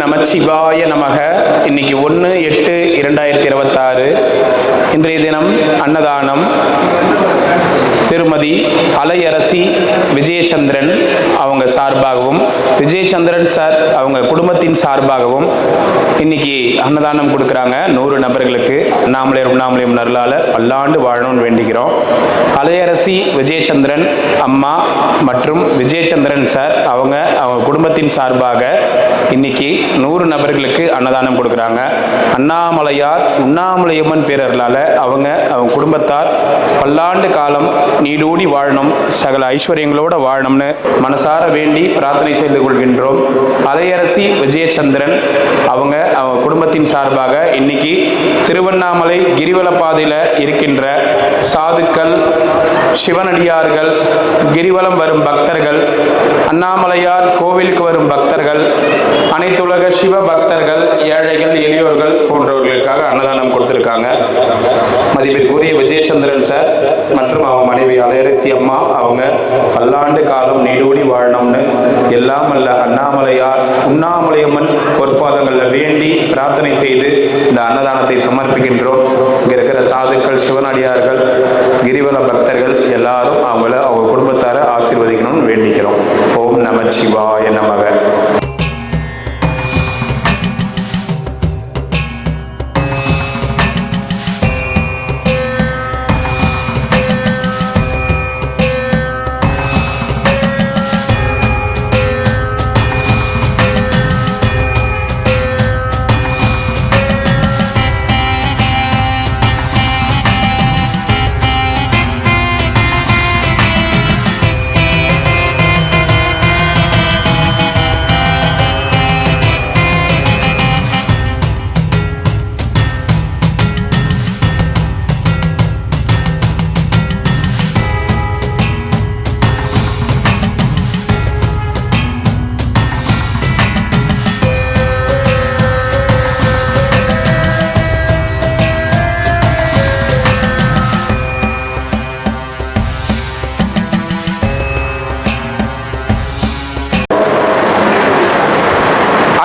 நமச்சிவாய நமக. இன்னைக்கு 1/8/2026 இன்றைய தினம் அன்னதானம். திருமதி அலையரசி விஜயச்சந்திரன் அவங்க சார்பாகவும், விஜயச்சந்திரன் சார் அவங்க குடும்பத்தின் சார்பாகவும் இன்னைக்கு அன்னதானம் கொடுக்குறாங்க 100 நபர்களுக்கு. உண்ணாமலையம் நருளால பல்லாண்டு வாழணும்னு வேண்டிக்கிறோம். அலையரசி விஜயச்சந்திரன் அம்மா மற்றும் விஜயச்சந்திரன் சார் அவங்க குடும்பத்தின் சார்பாக இன்னைக்கு 100 நபர்களுக்கு அன்னதானம் கொடுக்குறாங்க. அண்ணாமலையார் உண்ணாமலையம்மன் பேரர்களால் அவங்க குடும்பத்தார் பல்லாண்டு காலம் நீடூடி வாழணும், சகல ஐஸ்வர்யங்களோட வாழணும்னு மனசார வேண்டி பிரார்த்தனை செய்து கொள்கின்றோம். அலையரசி விஜயச்சந்திரன் அவங்க குடும்பத்தின் சார்பாக இன்னைக்கு திருவண்ணாமலை கிரிவல பாதையில் இருக்கின்ற சாதுக்கள், சிவனடியார்கள், கிரிவலம் வரும் பக்தர்கள், அண்ணாமலையார் கோவிலுக்கு வரும் பக்தர்கள், அனைத்துலக சிவ பக்தர்கள், ஏழைகள், எளியோர்கள் போன்றவர்களுக்காக அன்னதானம் கொடுத்திருக்காங்க. மதிப்பிற்குரிய விஜயச்சந்திரன் சார் மற்றும் அவங்க மனைவி அலையரசி அம்மா அவங்க பல்லாண்டு காலம் நீடூடி வாழணும்னு எல்லாம் அல்ல அண்ணாமலையார் உண்ணாமலையம்மன் பொற்பாதங்களில் வேண்டி பிரார்த்தனை செய்து இந்த அன்னதானத்தை சமர்ப்பிக்கின்றோம். இங்கே இருக்கிற சாதுக்கள், சிவனடியார்கள், கிரிவல பக்தர்கள் எல்லாரும் அவங்க குடும்பத்தாரை ஆசீர்வதிக்கணும்னு வேண்டிக்கிறோம். ஓம் நமச்சிவாய நமக.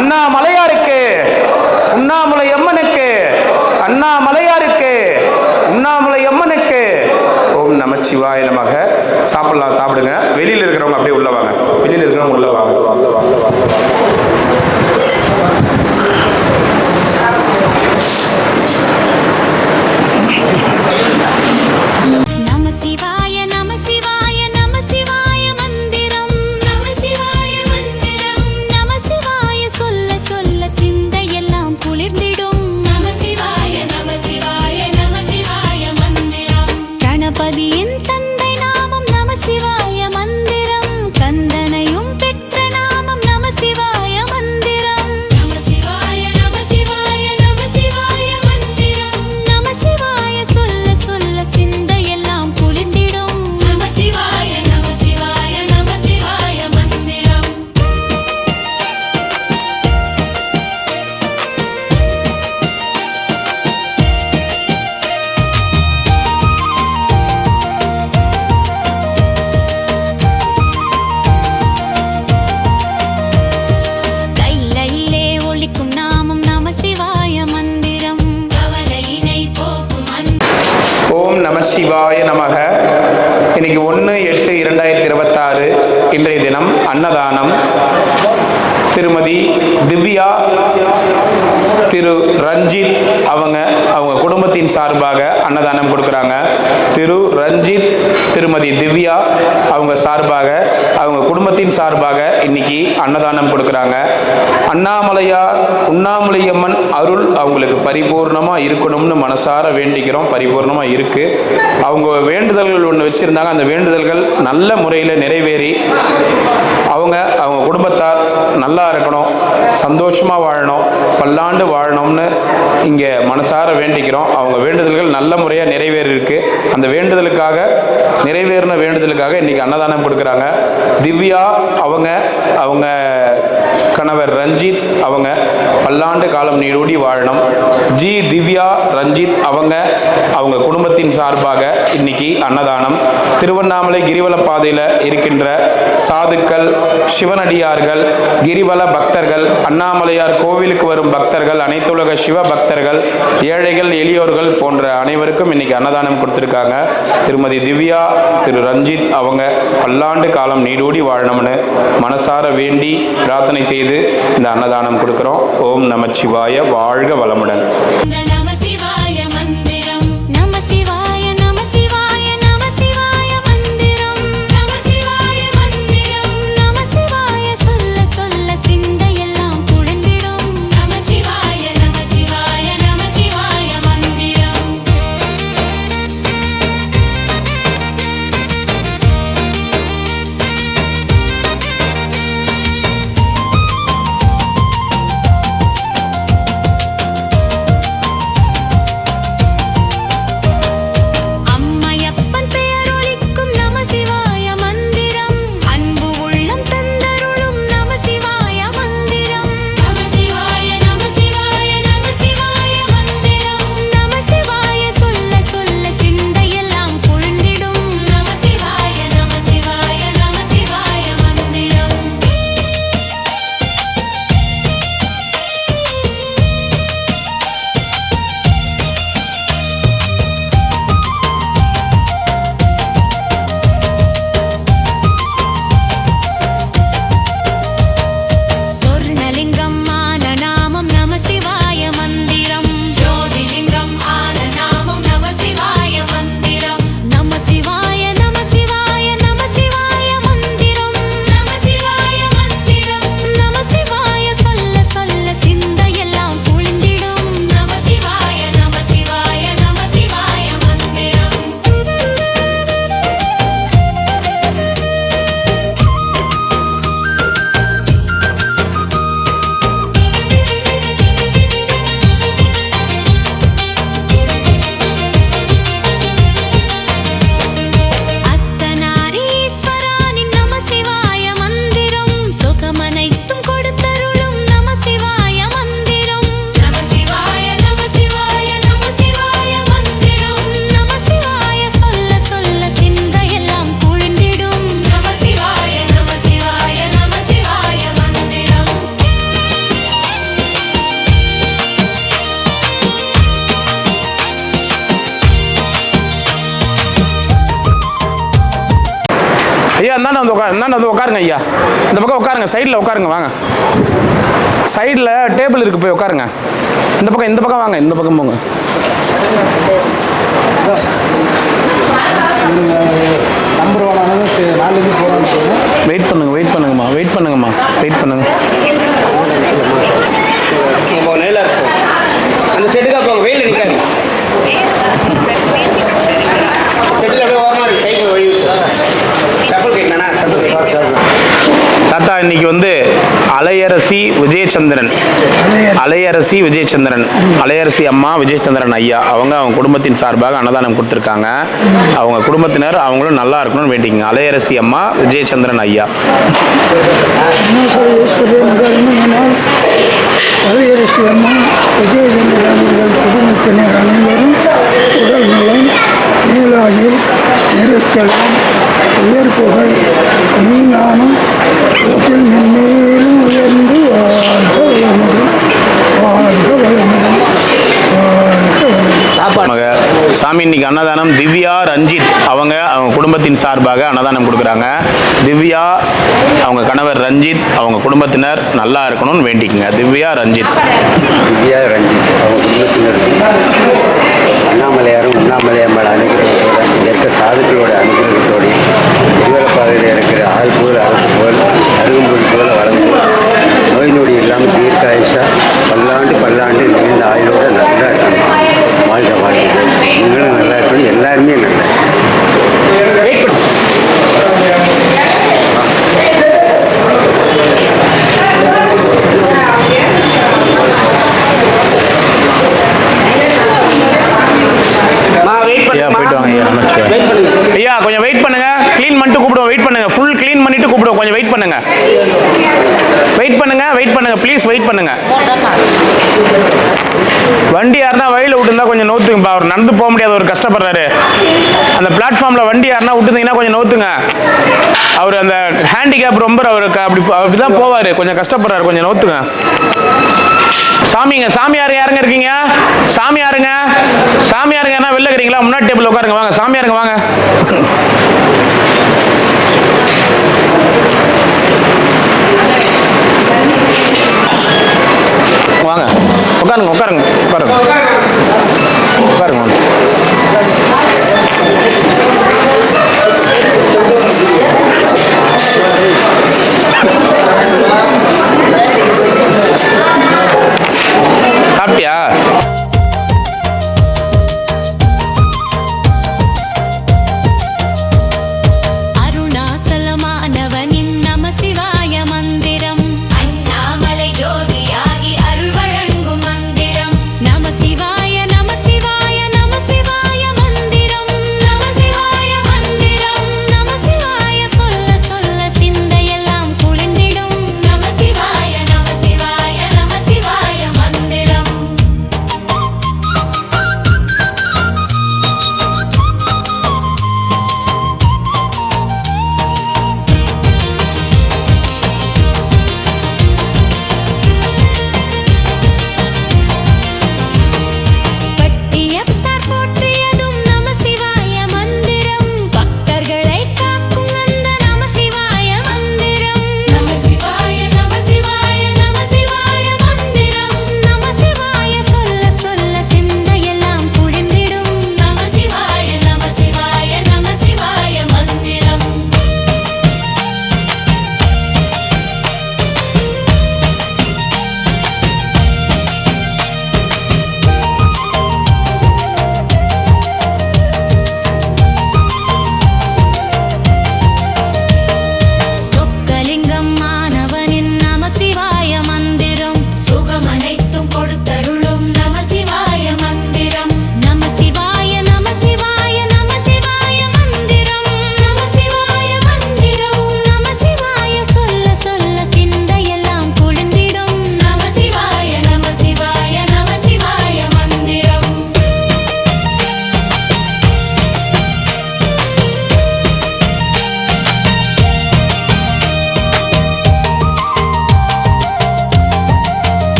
அண்ணாமலையாருக்கு உண்ணாமலையம்மனுக்கு, அண்ணாமலையாருக்கு உண்ணாமலையம்மனுக்கு ஓம் நமச்சிவாய நமக. சாப்பிடலாம், சாப்பிடுங்க. வெளியில் இருக்கிறவங்க அப்படியே உள்ள வாங்க, வெளியில் இருக்கிறவங்க உள்ள வாங்க. நமசிவாய நமக. இன்னைக்கு 1/8/2026 இன்றைய தினம் அன்னதானம். திருமதி திவ்யா, திரு ரஞ்சித் அவங்க குடும்பத்தின் சார்பாக அன்னதானம் கொடுக்குறாங்க. திரு ரஞ்சித், திருமதி திவ்யா அவங்க சார்பாக அவங்க குடும்பத்தின் சார்பாக இன்னைக்கு அன்னதானம் கொடுக்குறாங்க. அண்ணாமலையார் உண்ணாமலையம்மன் அருள் அவங்களுக்கு பரிபூர்ணமாக இருக்கணும்னு மனசார வேண்டிக்கிறோம். பரிபூர்ணமாக இருக்கு. அவங்க வேண்டுதல்கள் ஒன்று வச்சுருந்தாங்க. அந்த வேண்டுதல்கள் நல்ல முறையில் நிறைவேறி அவங்க குடும்பத்தார் நல்லா இருக்கணும், சந்தோஷமாக வாழணும், பல்லாண்டு வாழணும்னு இங்கே மனசார வேண்டிக்கிறோம். அவங்க வேண்டுதல்கள் நல்ல முறையாக நிறைவேறிருக்கு. அந்த நிறைவேறின வேண்டுதலுக்காக இன்றைக்கி அன்னதானம் கொடுக்குறாங்க. திவ்யா அவங்க கணவர் ரஞ்சித் அவங்க பல்லாண்டு காலம் நீடூடி வாழணும். ஜி திவ்யா ரஞ்சித் அவங்க குடும்பத்தின் சார்பாக இன்னைக்கு அன்னதானம். திருவண்ணாமலை கிரிவல பாதையில் இருக்கின்ற சாதுக்கள், சிவனடியார்கள், கிரிவல பக்தர்கள், அண்ணாமலையார் கோவிலுக்கு வரும் பக்தர்கள், அனைத்துலக சிவ பக்தர்கள், ஏழைகள், எளியோர்கள் போன்ற அனைவருக்கும் இன்னைக்கு அன்னதானம் கொடுத்துருக்காங்க. திருமதி திவ்யா, திரு ரஞ்சித் அவங்க பல்லாண்டு காலம் நீடூடி வாழணும்னு மனசார வேண்டி பிரார்த்தனை செய்து இந்த அன்னதானம் கொடுக்கிறோம். ஓம் நமச்சிவாய. வாழ்க வளமுடன். ஐயா இந்தாண்ட வந்து உட்காருங்க ஐயா. இந்த பக்கம் உட்காருங்க, சைடில் உட்காருங்க. வாங்க, சைடில் டேபிள் இருக்குது, போய் உட்காருங்க. இந்த பக்கம் வாங்க, இந்த பக்கம் போங்க. வெயிட் பண்ணுங்கம்மா. அந்த செட்டுக்கா போங்க, வெயில் நிற்காது. செட்டில் அப்படியே ஓரமாக இருக்கு, சைக்கிள் வழி டபுள் கேட்கணா. தாத்தா இன்னைக்கு வந்து அலையரசி விஜயச்சந்திரன் அலையரசி அம்மா விஜயச்சந்திரன் ஐயா அவங்க குடும்பத்தின் சார்பாக அன்னதானம் கொடுத்துருக்காங்க. அவங்க குடும்பத்தினர் அவங்களும் நல்லா இருக்கணும்னு வேண்டிங்க. அலையரசி அம்மா விஜயச்சந்திரன் ஐயா. அலையரசி அம்மா விஜயச்சந்திரன் குடும்பத்தினர் அனைவரும் உடல் நலம், நீலாயில் நிறச்சலம், உயர் புகழ், நீனானும் மென்மேலும் உயர்ந்து சாமி இன்னைக்கு அன்னதானம் திவ்யா ரஞ்சித் அவங்க குடும்பத்தின் சார்பாக அன்னதானம் கொடுக்குறாங்க. திவ்யா அவங்க கணவர் ரஞ்சித் அவங்க குடும்பத்தினர் நல்லா இருக்கணும்னு வேண்டிக்குங்க. திவ்யா ரஞ்சித் அவங்க குடும்பத்தினருக்கு அண்ணாமலையாரும் அண்ணாமலையம்மன் அனுகிரகத்தோட இருக்க சாதுக்களோட அனுகிரகத்தோடு திருவள்ளப்பாதையில் இருக்கிற ஆள் போல் அரசு போல் அருகம்புல் போல வளர்ந்து நோய் நொடி இல்லாமல் தீர்க்காயுஷா பல்லாண்டு நீண்ட ஆயுளோட நல்லா இருக்காங்க. வாழ்க்கை நீங்களும் நல்லா இருக்கணும், எல்லாருமே நல்லா. ஐயா கொஞ்சம் வெயிட் பண்ணுங்க, க்ளீன் பண்ணிட்டு கூப்பிடுவோம். வெயிட் பண்ணுங்க, ஃபுல் க்ளீன் பண்ணிட்டு கூப்பிடுவோம். கொஞ்சம் வெயிட் பண்ணுங்க. வெயிட் பண்ணுங்க ப்ளீஸ், வெயிட் பண்ணுங்க. வண்டி யாருன்னா வழியில் விட்டுருந்தா கொஞ்சம் நோத்துங்கப்பா. அவர் நடந்து போக முடியாது, அவர் கஷ்டப்படுறாரு. அந்த பிளாட்ஃபார்ம்ல வண்டி யாருன்னா விட்டுருந்தீங்கன்னா கொஞ்சம் நோத்துங்க. அவர் அந்த ஹேண்டிகேப் ரொம்ப அவருக்கு அப்படிதான் போவார், கொஞ்சம் கஷ்டப்படுறாரு, கொஞ்சம் நோத்துங்க. சாமிங்க, சாமியார் யாருங்க இருக்கீங்க? சாமியாருங்க, சாமியாருங்க என்ன வெளில இருக்கிறீங்களா? முன்னாடி டேபிள் உட்காருங்க, வாங்க சாமியாருங்க வாங்க. வாங்க உட்காருங்க உட்காருங்க உட்காருங்க உட்காருங்க. சாப்பிட்டியா?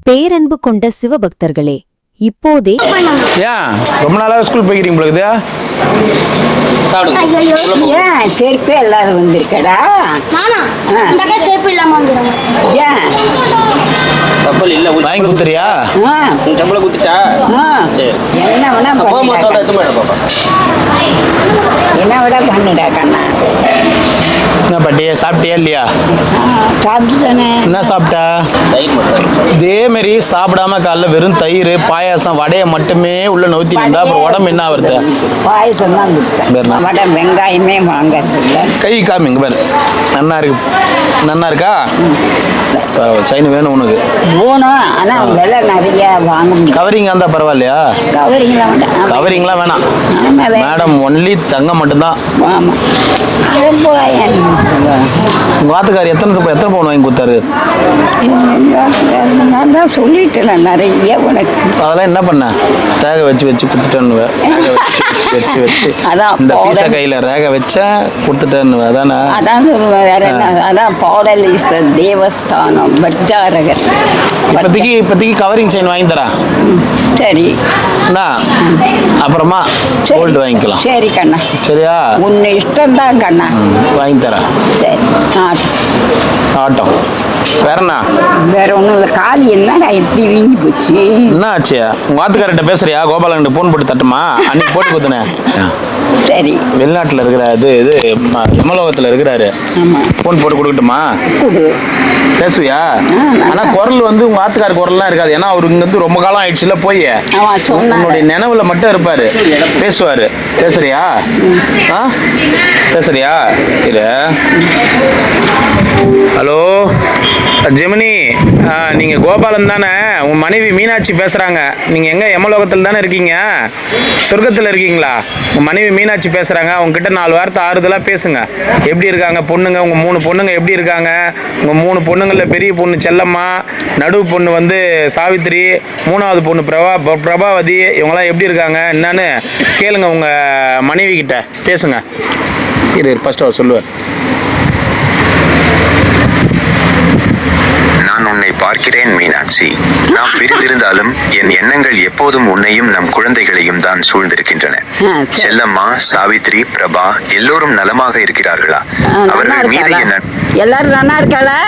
பேரன்பு கொண்ட சிவபக்தர்களே, இப்போதே ஏன் ரொம்ப நாளாக ஸ்கூல் போய்க்கிறீங்க போல இருக்குதா? ஏன் செருப்பே இல்லாத வந்திருக்கடா? செருப்பு இல்லாம ஏன் கப்பல் இல்ல வாங்கி கொடுத்துறியா? டபுள குத்துட்டா? என்ன வேணா என்ன விட பண்ணுடா கண்ணா. என்ன பாட்டி சாப்பிட்டியா இல்லையா? சாப்பிட்டுதானே. என்ன சாப்பிட்டா? இதே மாதிரி சாப்பிடாம காலைல வெறும் தயிர் பாயாசம் வடையை மட்டுமே உள்ள நோத்தி இருந்தா அப்புறம் உடம்பு என்ன ஆகுறது? பாயசம் தான் கொடுத்தேன். வடை வெங்காயமே வாங்கறது இல்லை. கை காமிங்க பாரு. நன்னா இருக்கு, நன்னா இருக்கா? சைனு வேணும் உனக்கு? போகணும், ஆனால் விலை நிறைய வாங்க முடியும். கவரிங் இருந்தா பரவாயில்லையா? கவரிங்லாம் வேண்டாம். கவரிங்லாம் வேணாம் மேடம், ஒன்லி தங்கம் மட்டும்தான். ஆமாம். உங்க வாத்துக்கார் எத்தனை பவுன் வாங்கி கொடுத்தாரு? நான் தான் சொல்லிட்டேன் நிறைய உனக்கு. அதெல்லாம் என்ன பண்ண? ரேகை வச்சு வச்சு கொடுத்துட்டேன்னு வச்சு அதான் இந்த பீச கையில ரேகை வச்சா கொடுத்துட்டேன்னு அதானே? அதான் சொல்லுவேன், வேற என்ன? அதான் பாடல் இஸ் தேவஸ்தானம் பஜாரகர். இப்போதைக்கு கவரிங் செயின் வாங்கி தரேன். சரி அப்புறமா கோல்டு வாங்கிக்கலாம். சரி கண்ணா. சரியா? உன்னை இஷ்டம் தான் கண்ணா. வாங்கி தரேன். சரி. ஆட்டம் வேற என்ன? வேற ஒன்றும் இல்லை. காலி என்னடா எப்படி வீங்கி போச்சு? என்ன ஆச்சு? உங்க வாத்துக்கார்ட்ட பேசுறியா? கோபாலன் போன் போட்டு தட்டுமா? அன்னைக்கு போட்டு கொடுத்தனேன். சரி. வெளிநாட்டில் இருக்கிற இது எமலோகத்தில் இருக்கிறாரு. போன் போட்டு கொடுக்கட்டுமா? பேசுவியா? ஆனா குரல் வந்து உங்க ஆத்துக்கார குரல்லாம் இருக்காது. ஏன்னா அவரு இங்க ரொம்ப காலம் ஆயிடுச்சுல போய் உன்னுடைய நினைவுல மட்டும் இருப்பாரு, பேசுவாரு. பேசுறியா? பேசுறியா? இரு. ஹலோ ஜெமினி, நீங்கள் கோபாலன் தானே? உங்கள் மனைவி மீனாட்சி பேசுகிறாங்க. நீங்கள் எங்கே யமலோகத்தில் தானே இருக்கீங்க? சொர்க்கத்தில் இருக்கீங்களா? உங்கள் மனைவி மீனாட்சி பேசுகிறாங்க. அவங்ககிட்ட 4 வார்த்தை ஆறுதலாக பேசுங்க. எப்படி இருக்காங்க பொண்ணுங்க? உங்கள் 3 பொண்ணுங்க எப்படி இருக்காங்க? உங்கள் 3 பொண்ணுங்களில் பெரிய பொண்ணு செல்லம்மா, நடுவு பொண்ணு வந்து சாவித்திரி, 3வது பொண்ணு பிரபாவதி, இவங்களாம் எப்படி இருக்காங்க என்னன்னு கேளுங்க. உங்கள் மனைவி கிட்ட பேசுங்க. ஃபர்ஸ்ட் அவர் சொல்லுவார். நான் உன்னை பார்க்கிறேன் மீனாட்சி. நாம் பிரிந்திருந்தாலும் என் எண்ணங்கள் எப்போதும் உன்னையும் நம் குழந்தைகளையும் தான் சூழ்ந்திருக்கின்றன. செல்லம்மா, சாவித்ரி, பிரபா எல்லோரும் நலமாக இருக்கிறார்களா? அவர்கள் மீது என்ன? எல்லாரும் நல்லா இருக்காளா?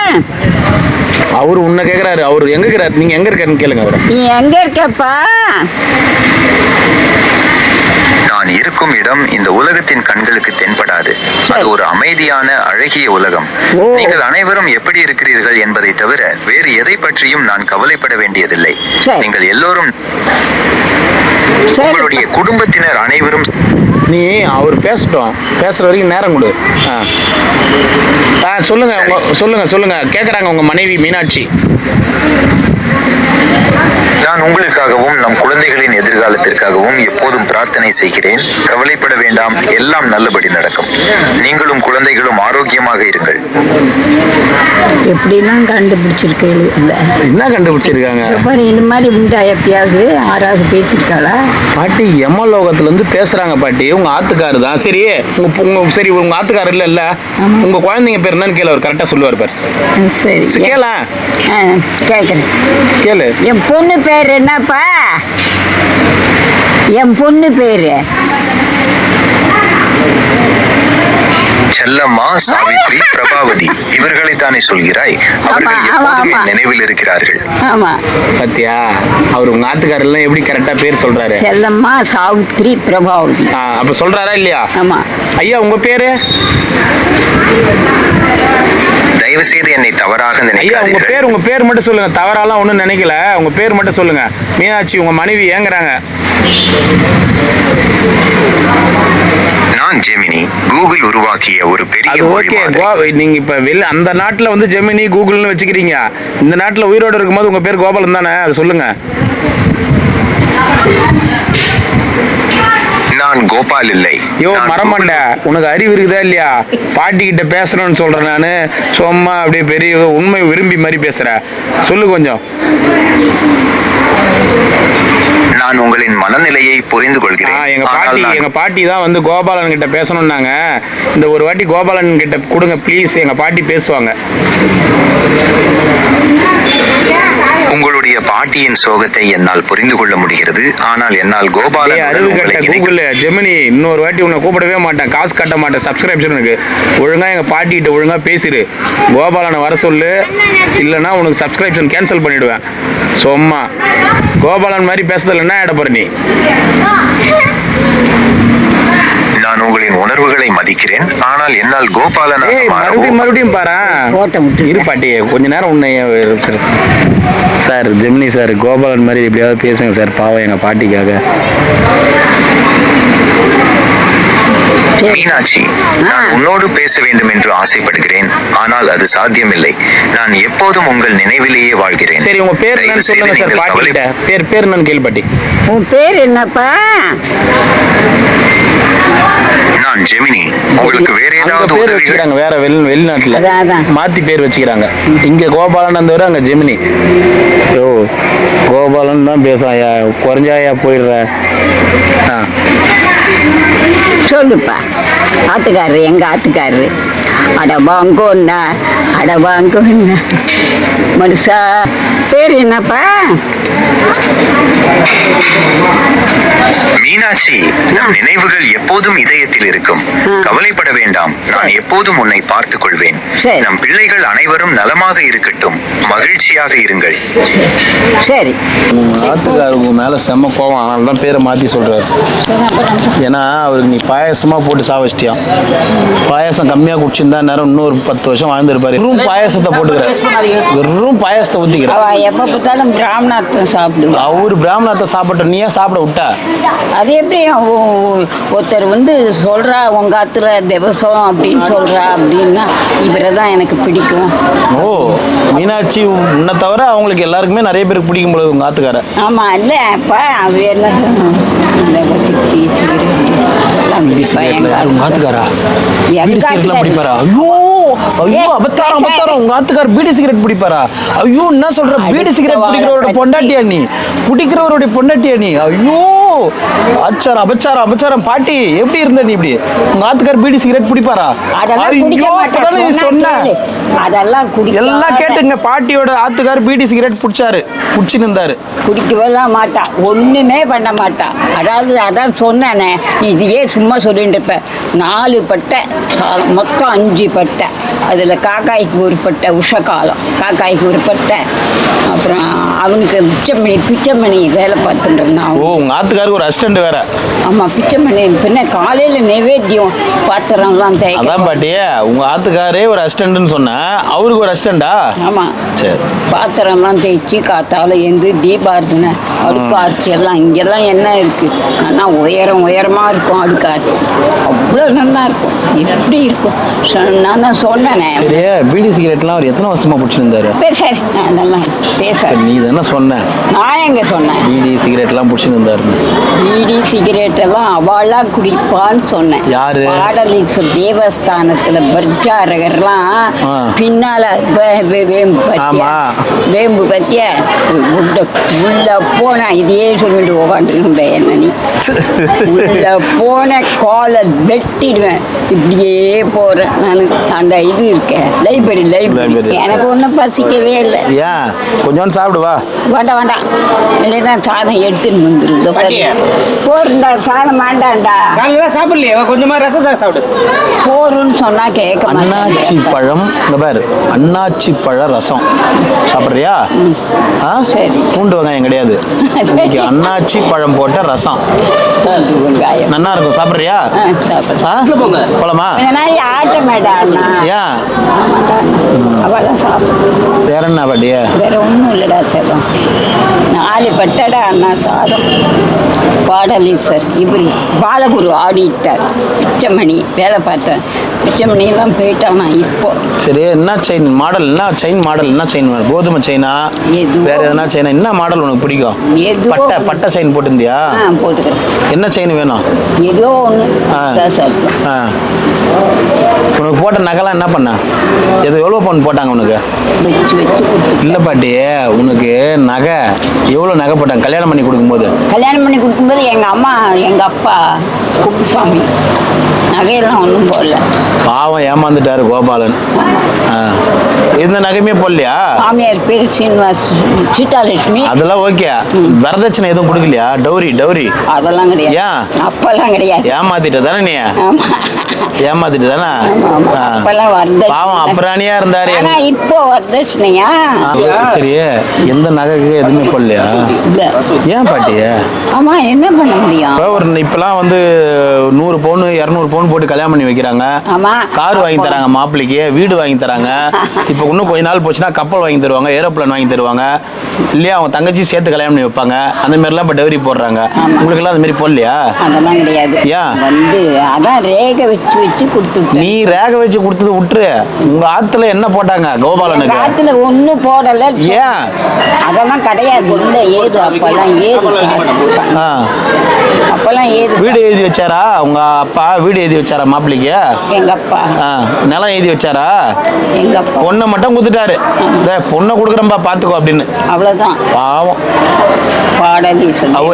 அவரு உன்னை கேட்குறாரு. அவர் எங்க இருக்கிறார்? நீங்க எங்க இருக்காருன்னு கேளுங்க அவரை. நீ எங்க இருக்கப்பா? நான் இருக்கும் இடம் இந்த உலகத்தின் கண்களுக்கு தென்படாது. அது ஒரு அமைதியான அழகிய உலகம். நீங்கள் அனைவரும் எப்படி இருக்கிறீர்கள் என்பதை தவிர வேறு எதை பற்றியும் நான் கவலைப்பட வேண்டியதில்லை. நீங்கள் எல்லோரும், உங்களுடைய குடும்பத்தினர் அனைவரும். நீ அவர் பேசட்டும், பேசுற வரைக்கும் நேரம் கொடு. சொல்லுங்க. சொல்லுங்க கேட்குறாங்க உங்க மனைவி மீனாட்சி. நான் உங்களுக்காகவும் நம் குழந்தைகளின் எதிர்காலத்திற்காகவும் எப்போதும் பிரார்த்தனை செய்கிறேன். கவலைப்பட வேண்டாம், எல்லாம் நல்லபடி நடக்கும். நீங்களும் குழந்தைகளும் ஆரோக்கியமாக இருங்கள். எப்படிலாம் கண்டுபிடிச்சிருக்கு? என்ன கண்டுபிடிச்சிருக்காங்க? இந்த மாதிரி உண்டா? எப்பயாவது 6வது பேசியிருக்காளா? பாட்டி யமலோகத்துல இருந்து பேசுறாங்க. பாட்டி உங்க ஆத்துக்காரு தான். சரி சரி உங்க ஆத்துக்காரு இல்ல உங்க குழந்தைங்க பேர் என்னன்னு கேளு. அவர் கரெக்டா சொல்லுவார் பாரு. சரி கேள. கேட்குறேன், கேளு. என் பொண்ணு பேர் என்னப்பா? என் பொண்ணு பேரு செல்லம்மா, சாவித்ரி, பிரபாவதி இவர்களை தானே சொல்கிறாய்? அவர்கள் எப்போதும் என் நினைவில் இருக்கிறார்கள். ஆமா. பாத்தியா, அவர் உங்க ஆத்துக்காரர் எல்லாம் எப்படி கரெக்டா பேர் சொல்றாரு? செல்லம்மா, சாவித்ரி, பிரபாவதி. அப்ப சொல்றாரா இல்லையா? ஆமா. ஐயா உங்க பேரு? தயவு செய்து என்னை தவறாக ஐயா உங்க பேர் மட்டும் சொல்லுங்க. தவறாலாம் ஒண்ணும் நினைக்கல. உங்க பேர் மட்டும் சொல்லுங்க. மீனாட்சி உங்க மனைவி ஏங்குறாங்க. நான் ஜெமினி, கூகுள் உருவாக்கிய ஒரு பெரிய ஓகே. நீங்க இப்ப அந்த நாட்டுல வந்து ஜெமினி கூகுள்னு வச்சுக்கிறீங்க. இந்த நாட்டுல உயிரோடு இருக்கும்போது உங்க பேர் கோபாலன் தானே? அது சொல்லுங்க. நான் கோபால் இல்லை. யோ மரமண்ட, உனக்கு அறிவு இருக்குதா இல்லையா? பாட்டி கிட்ட பேசுறேன்னு சொல்றேன் நானு. சும்மா அப்படியே பெரிய உண்மை விரும்பி மாதிரி பேசுற. சொல்லு கொஞ்சம். நான் உங்களின் மனநிலையை புரிந்து கொள்கிறேன். எங்க பாட்டி தான் வந்து கோபாலன் கிட்ட பேசணும்னாங்க. இந்த ஒரு வாட்டி கோபாலன் கிட்ட கொடுங்க ப்ளீஸ். எங்க பாட்டி பேசுவாங்க. உங்களுடைய பாட்டியின் சோகத்தை என்னால் புரிந்து கொள்ள முடிகிறது. ஆனால் என்னால் கோபாலன் கூகுள் ஜெமினி இன்னொரு வாட்டி உன்னை கூப்பிடவே மாட்டேன், காசு கட்ட மாட்டேன் சப்ஸ்கிரிப்ஷனுக்கு. ஒழுங்கா எங்க பாட்டிகிட்ட ஒழுங்கா பேசிடு. கோபாலனை வர சொல்லு, இல்லைன்னா உனக்கு சப்ஸ்கிரிப்ஷன் கேன்சல் பண்ணிடுவேன். சும்மா கோபாலன் மாதிரி பேசுறதுல என்ன ஆயிட போற நீ? நான் உங்களின் உணர்வுகளை மதிக்கிறேன். ஆனால் என்னால் கோபாலன் மறுபடியும் பாரு. இரு பாட்டி கொஞ்ச நேரம் உன்னை. சார் ஜெமினி சார், கோபாலன் மாதிரி எப்படியாவது பேசுங்க சார், பாவம் எங்க பாட்டிக்காக. மீனாட்சி, நான் உன்னோடு பேச வேண்டும் என்று ஆசைப்படுகிறேன். ஆனால் அது சாத்தியமில்லை. நான் எப்போதும் உங்கள் நினைவிலேயே வாழ்கிறேன். சரி உங்க பேர் என்னன்னு சொல்லுங்க சார். பாட்டிட்ட பேர் என்னன்னு கேள்வி. பாட்டி உன் பேர் என்னப்பா? நான் ஜெமினி. உங்களுக்கு வேற ஏதாவது பேர் வச்சுக்கிறாங்க? வேற வெளிநாட்டுல மாத்தி பேர் வச்சுக்கிறாங்க. இங்க கோபாலன் தவிர அங்க ஜெமினி. ஓ கோபாலன் தான் பேசாயா? குறைஞ்சாயா போயிடுற. சொல்லுப்பா. ஆத்துக்காரரு எங்க ஆத்துக்காரரு. அட வாங்கோன்னா, அட வாங்கோன்னா. மனுஷா பேர் என்னப்பா? மீனாட்சி, நம் நினைவுகள் எப்போதும் இதயத்தில் இருக்கும். கவலைப்பட வேண்டாம், நான் எப்போதும் உன்னை பார்த்துக் கொள்வேன். நம் பிள்ளைகள் அனைவரும் நலமாக இருக்கட்டும், மகிழ்ச்சியாக இருங்கள். சரி. ஆத்துக்காரங்க மேல செம்ம கோவம், அதனால தான் பேரை மாத்தி சொல்றாரு. ஏன்னா அவருக்கு நீ பாயசமா போட்டு சாவச்சிட்டியான். பாயசம் கம்மியா குடிச்சிருந்தா இருந்தா நேரம் இன்னொரு 10 வருஷம் வாழ்ந்துருப்பாரு. வெறும் பாயாசத்தை போட்டுக்கிறார், வெறும் பாயாசத்தை ஊத்திக்கிறார். அவ எப்ப பார்த்தாலும் பிராமணாத்தம் சாப்பிடுவா. அவரு பிராமணத்தை சாப்பிட்ட நீ ஏன் சாப்பிட விட்டா? அது எப்படி ஒருத்தர் வந்து சொல்றா உங்க ஆத்துல திவசம் அப்படின்னு சொல்றா அப்படின்னா இவரை தான் எனக்கு பிடிக்கும். ஓ, மீனாட்சி உன்னை தவிர அவங்களுக்கு எல்லாருக்குமே நிறைய பேருக்கு பிடிக்கும் போது உங்க ஆத்துக்கார. ஆமா இல்ல இப்ப அது என்ன ஆத்துக்காரா பீடி சிகரெட்லாம் பிடிப்பாரா? ஐயோ ஐயோ, அபத்தாரம் அபத்தாரம். உங்க ஆத்துக்கார பீடி சிகரெட் பிடிப்பாரா? ஐயோ, என்ன சொல்ற? பீடி சிகரெட் பிடிக்கிறவரோட பொண்டாட்டியா நீ? பிடிக்கிறவருடைய பொண்டாட்டியா நீ? ஐயோ, அச்சாரம் அபச்சாரம் அபச்சாரம். பாட்டி எப்படி இருந்த நீ? இப்படி உங்க ஆத்துக்கார பீடி சிகரெட் பிடிப்பாரா? சொன்ன அதெல்லாம் எல்லாம் கேட்டுங்க. பாட்டியோட ஆத்துக்கார பீடி சிகரெட் பிடிச்சாரு, பிடிச்சு நின்றாரு. குடிக்கவெல்லாம் மாட்டா, ஒண்ணுமே பண்ண மாட்டா. அதான் சொன்னேனே, இதையே சும்மா சொல்லிட்டு இருப்ப. 4 பட்டை மொத்தம் 5 பட்டை. அதில் காக்காய்க்கு ஒரு பட்டை, உஷகாலம் காக்காய்க்கு ஒரு பட்டை. அப்புறம் அவனுக்கு பிச்சைமணி வேலை பார்த்துட்டு இருந்தான். ஓ, உங்க ஆத்துக்காருக்கு ஒரு அசிஸ்டன்ட் வேற? ஆமாம், பிச்சைமணி. பின்ன காலையில் நைவேத்தியம் பாத்திரம்லாம் தேய்க்க. அதான் பாட்டி, உங்க ஆத்துக்காரே ஒரு அசிஸ்டன்ட்னு சொன்ன, அவருக்கு ஒரு அசிஸ்டண்டா? ஆமாம், சரி. பாத்திரம்லாம் தேய்ச்சி காத்தால எந்து தீபார்த்தனை அடுக்கார்த்தி எல்லாம் இங்கெல்லாம் என்ன இருக்கு? ஆனால் உயரமாக இருக்கும் அடுக்கார்த்தி, அவ்வளோ நல்லா இருக்கும். எப்படி இருக்கும்? நான் தான் சொன்னேனே. பீடி சிகரெட்லாம் அவர் எத்தனை வருஷமா பிடிச்சிருந்தாரு? சரி, அதெல்லாம் பேச நீ தானே சொன்ன. நான் எங்க சொன்னேன் பீடி சிகரெட்லாம் பிடிச்சிருந்தாரு? பீடி சிகரெட் எல்லாம் அவளா குடிப்பான்னு சொன்னேன். யாரு? பாடலீஸ்வரர் தேவஸ்தானத்துல பர்ஜாரகர்லாம் பின்னால வேம்பு பத்திய உள்ள போனா இதையே சொல்லிட்டு உக்காந்துருந்தேன். என்ன நீ உள்ள போன காலை வெட்டிடுவேன். இப்படியே போறேன் நான். அந்த இது இருக்கேன் லைப்ரரி எனக்கு ஒன்றும் பசிக்கவே இல்லை. ஏன் கொஞ்சம் சாப்பிடுவா? வேண்டாம் இல்லைதான் சாதம் எடுத்துன்னு வந்துருந்தோம். போருண்டா சாதம் வேண்டாண்டா. காலையில் சாப்பிடலையே, கொஞ்சமா ரசம் சாப்பிடு. போருன்னு சொன்னா கேட்க அண்ணாச்சி பழம். இந்த பாரு, அண்ணாச்சி பழ ரசம் சாப்பிட்றியா? சரி. பூண்டு வெங்காயம் கிடையாது, அண்ணாச்சி பழம் போட்ட ரசம் நல்லா இருக்கும். சாப்பிட்றியா? போலாமா? ஆட்ட மேடாண்ணா. ஏன்? அவெல்லாம் சாப்பிடு. வேற என்ன பாட்டிய? வேற ஒன்றும் இல்லைடா செல்லம். 4 பட்டடா அண்ணா சாதம். பாடலீஸ்வர் இப்படி பாலகுரு ஆடிட்டார். பிச்சைமணி வேலை பார்த்தேன். பிச்சைமணியெல்லாம் போயிட்டானா இப்போ. சரி, என்ன செயின் மாடல்? என்ன செயின் மாடல்? என்ன செயின்? கோதுமை செயினா? வேற எதனா செயினா? என்ன மாடல் உனக்கு பிடிக்கும்? பட்டை செயின் போட்டிருந்தியா? போட்டுக்கிறேன். என்ன செயின் வேணும்? ஏதோ ஒன்று. உனக்கு போட்ட நகைலாம் என்ன பண்ண? எவ்வளோ பவுன் போட்டாங்க உனக்கு? வச்சு இல்லை பாட்டி, உனக்கு நகை எவ்வளோ நகை போட்டாங்க கல்யாணம் பண்ணி கொடுக்கும்போது? கல்யாணம் பண்ணி கொடுக்கும்போது எங்கள் அம்மா எங்கள் அப்பா குப்புசாமி நகையெல்லாம் ஒன்றும் போடல. பாவம், ஏமாந்துட்டாரு கோபாலன். எந்த நகையுமே போடலையா? மாமியார் பேர் சீனிவாஸ், சீதாலட்சுமி. அதெல்லாம் ஓகே. வரதட்சணை எதுவும் கொடுக்கலையா? டௌரி அதெல்லாம் கிடையாது. ஏன்? அப்பெல்லாம் கிடையாது. ஏமாத்திட்ட தானே நீ? ஏமாத்திட்டு தானே? அப்பெல்லாம் வரதட்சணை. பாவம், அப்புறாணியா இருந்தாரு. இப்போ வரதட்சணையா? சரி, எந்த நகைக்கு எதுவுமே போடலையா? ஏன் பாட்டி? ஆமா, என்ன பண்ண முடியும்? இப்பெல்லாம் வந்து 100 பவுன் 200 பவுன் போட்டு கல்யாணம் பண்ணி வைக்கிறாங்க. கார் வாங்கி தராங்க மாப்பிள்ளைக்கு, வீடு வாங்கி தராங்க. இப்போ இன்னும் கொஞ்ச நாள் போச்சுன்னா கப்பல் வாங்கி தருவாங்க, ஏரோப்ளேன் வாங்கி தருவாங்க இல்லையா? அவங்க தங்கச்சி சேர்த்து கல்யாணம் பண்ணி வைப்பாங்க. அந்த மாதிரிலாம் இப்போ டெவரி போடுறாங்க. உங்களுக்கு எல்லாம் அந்த மாதிரி போடலையா? அதெல்லாம் கிடையாது. ஏன்? வந்து அதான் ரேகை வச்சு கொடுத்துட்டு. நீ ரேகை வச்சு கொடுத்தது விட்டுரு. உங்க ஆத்துல என்ன போட்டாங்க கோபாலனுக்கு? ஆத்துல ஒன்னும் போடல. ஏன்? அதெல்லாம் கிடையாது. இல்லை ஏது அப்பெல்லாம் ஏது வீடு எழுதி வச்சாரா உங்க அப்பா? வீடு எழுதி வச்சாரா மாப்பிள்ளைக்கு? எங்க அப்பா நிலம் எழுதி வச்சாரா? எங்க அப்பா பொண்ணை மட்டும் கொடுத்துட்டாரு. பொண்ணை கொடுக்குறம்பா பாத்துக்கோ அப்படின்னு. அவ்வளவுதான். பாவம் அவ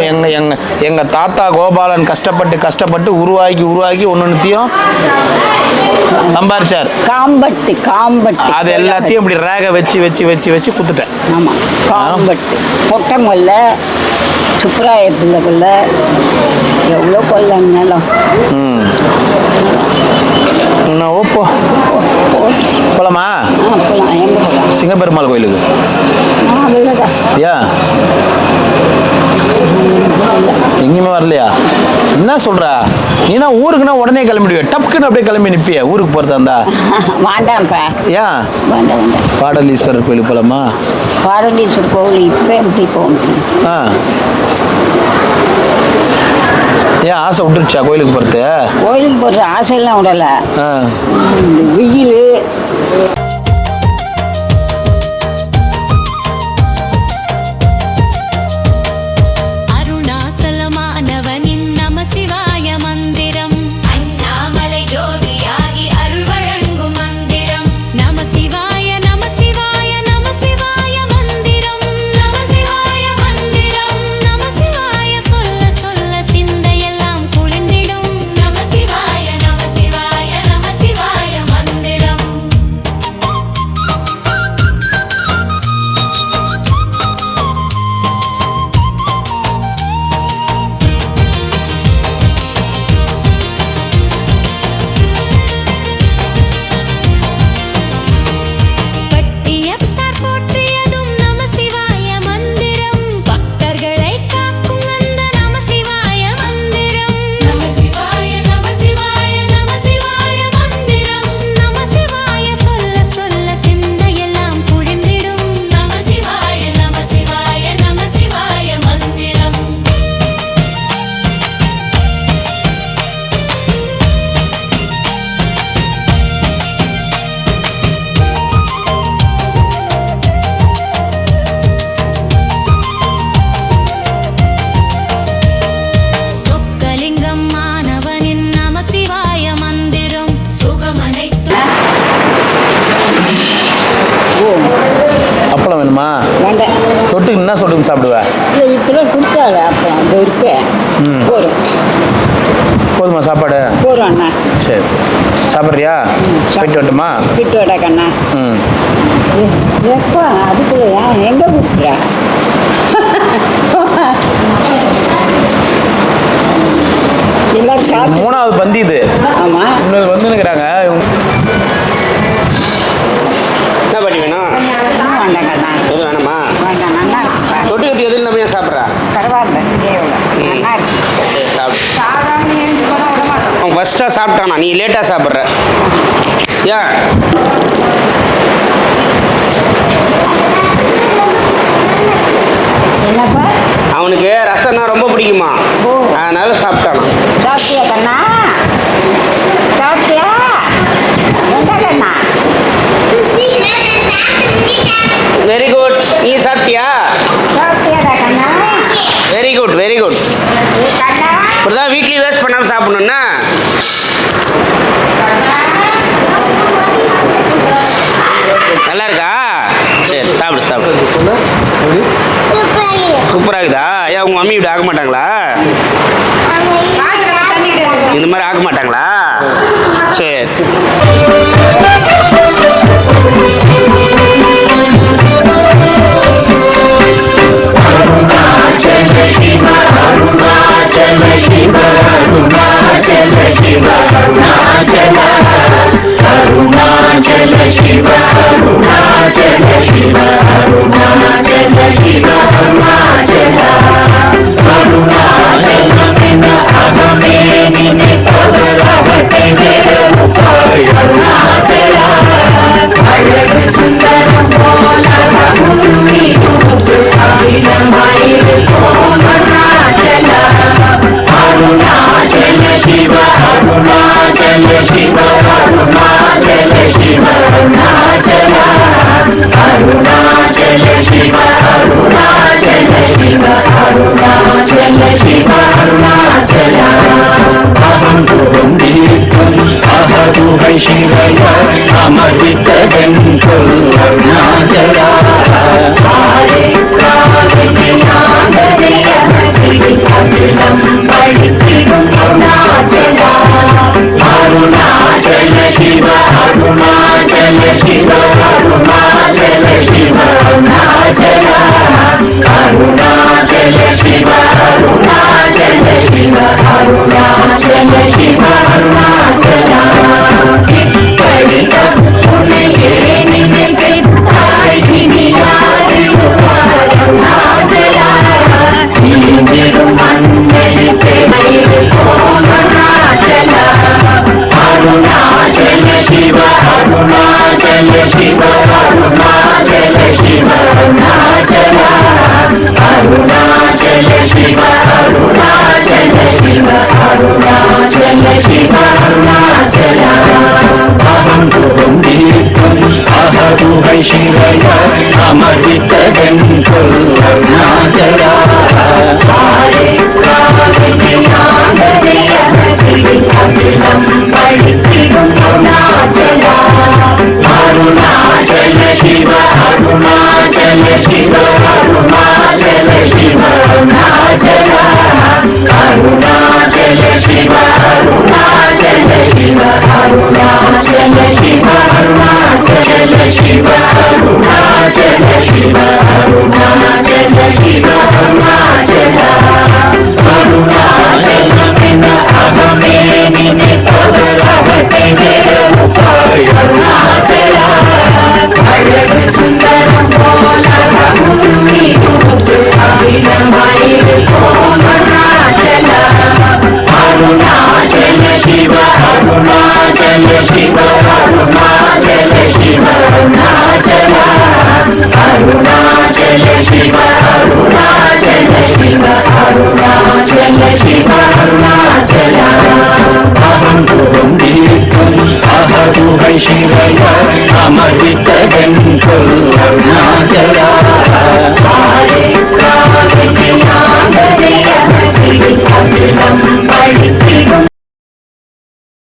எங்க தாத்தா கோபாலன் கஷ்டப்பட்டு உருவாக்கி ஒன்னொன்னுத்தையும் சம்பாரிச்சார். காம்பட்டு அது எல்லாத்தையும் இப்படி ரேகை வச்சு குத்துட்டேன். ஆமா, காம்பட்டு பொட்டமல்ல சுப்ராய பிள்ளைக்குள்ள எவ்வளோ கொல்ல நிலம். ஓப்போ போலாமா? போலாம். எங்க போலாம்? சிங்கப்பெருமாள் கோயிலுக்கு. ஏன்? எங்கேயுமே வரலையா? என்ன சொல்ற? நீனா ஊருக்குன்னா உடனே கிளம்பிடுவே, டப்புக்குன்னு அப்படியே கிளம்பி நிற்பிய ஊருக்கு போகிறதா இருந்தா? வேண்டாம்ப்பா. ஏன்? வேண்டாம் வேண்டாம். பாடலீஸ்வரர் கோயிலுக்கு போகலாமா? பாடலீஸ்வரர் கோவில் இப்போ எப்படி போகணும்? ஆ, ஏன் ஆசை விட்டுருச்சா கோயிலுக்கு போகிறது? கோயிலுக்கு போகிறது ஆசையெல்லாம் விடலை. ஆ, இந்த வெயில் அருணாசலமானவனின் நம சிவாய மந்திரம், அண்ணாமலை ஜோதியாகி அருள் வழங்கும் மந்திரம், நம சிவாய நம சிவாய நம சிவாய மந்திரம், நம சிவாய மந்திரம், நம சிவாய சொல்ல சொல்ல சிந்தையெல்லாம் குளிர்ந்திடும், நம சிவாய நம சிவாய நம சிவாய மந்திரம். பட்டியத்தார் போற்றியதும் நம சிவாய மந்திரம், பக்தர்களை காக்கும் அந்த நம சிவாய மந்திரம், நம சிவாய நம சிவாய நம சிவாய மந்திரம், நம சிவாய சொல்ல சொல்ல சிந்தையெல்லாம் குளிர்ந்திடும், நம சிவாய நம சிவாய நம சிவாய மந்திரம். சொக்கலிங்கம் மாணவனின் நம சிவாய மந்திரம், சுகமனைத்து அப்பளம் வேணுமா? வேண்டாம். தொட்டுக்கு என்ன சொல்லுங்க சாப்பிடுவ? இல்லை இப்பெல்லாம் கொடுத்தாரு அப்புறம் அது இருக்கு. போகிறோம் போதுமா சாப்பாடு? போகிறோம் அண்ணா. சரி, சாப்பிட்றியா? போயிட்டு வரட்டுமா? விட்டு விட கண்ணா. ம், எப்பா அதுக்குள்ளயா எங்கே கூப்பிட்ற? எல்லாரும் சாப்பிட்டு. மூணாவது பந்தி இது. ஆமாம். இன்னொரு வந்துன்னுக்குறாங்க. என்ன பண்ணி வேணும்? வேண்டாம் கண்ணா. எதுவும் வேணுமா? வேண்டாம், நல்லா இருக்குப்பா. தொட்டுக்கிறதுக்கு எதில் நம்ம ஏன் சாப்பிட்றா? பரவாயில்ல, தேவையில்ல, நல்லா இருக்கு. சரி, சாப்பிடு. சாதாரண ஏஞ்சி கூட விட மாட்டோம். அவன் ஃபஸ்ட்டாக சாப்பிட்டானா, நீ லேட்டாக சாப்பிட்ற. ஏன்? என்னப்பா? அவனுக்கு ரசம்னா ரொம்ப பிடிக்குமா, அதனால சாப்பிட்டானா. சாப்பிட்டியா கண்ணா? சாப்பிட்டியா? எந்த கண்ணா? Very good. நீ சாப்பிட்டியா? சாப்பிட்டியாடா கண்ணா? Very good very good. ஏ கண்ணா? இப்படிதான் வீட்லேயும் வேஸ்ட் பண்ணாமல் சாப்பிடணுன்னா. நல்லா இருக்கா? சரி, சாப்பிடு சாப்பிடு. சூப்பராக இருக்குதா? ஏன் உங்கள் மம்மி இப்படி ஆக மாட்டாங்களா? இந்த மாதிரி ஆக மாட்டாங்களா? சரி. அருணாச்சல शिवय अमृत गंतु अरुणाचला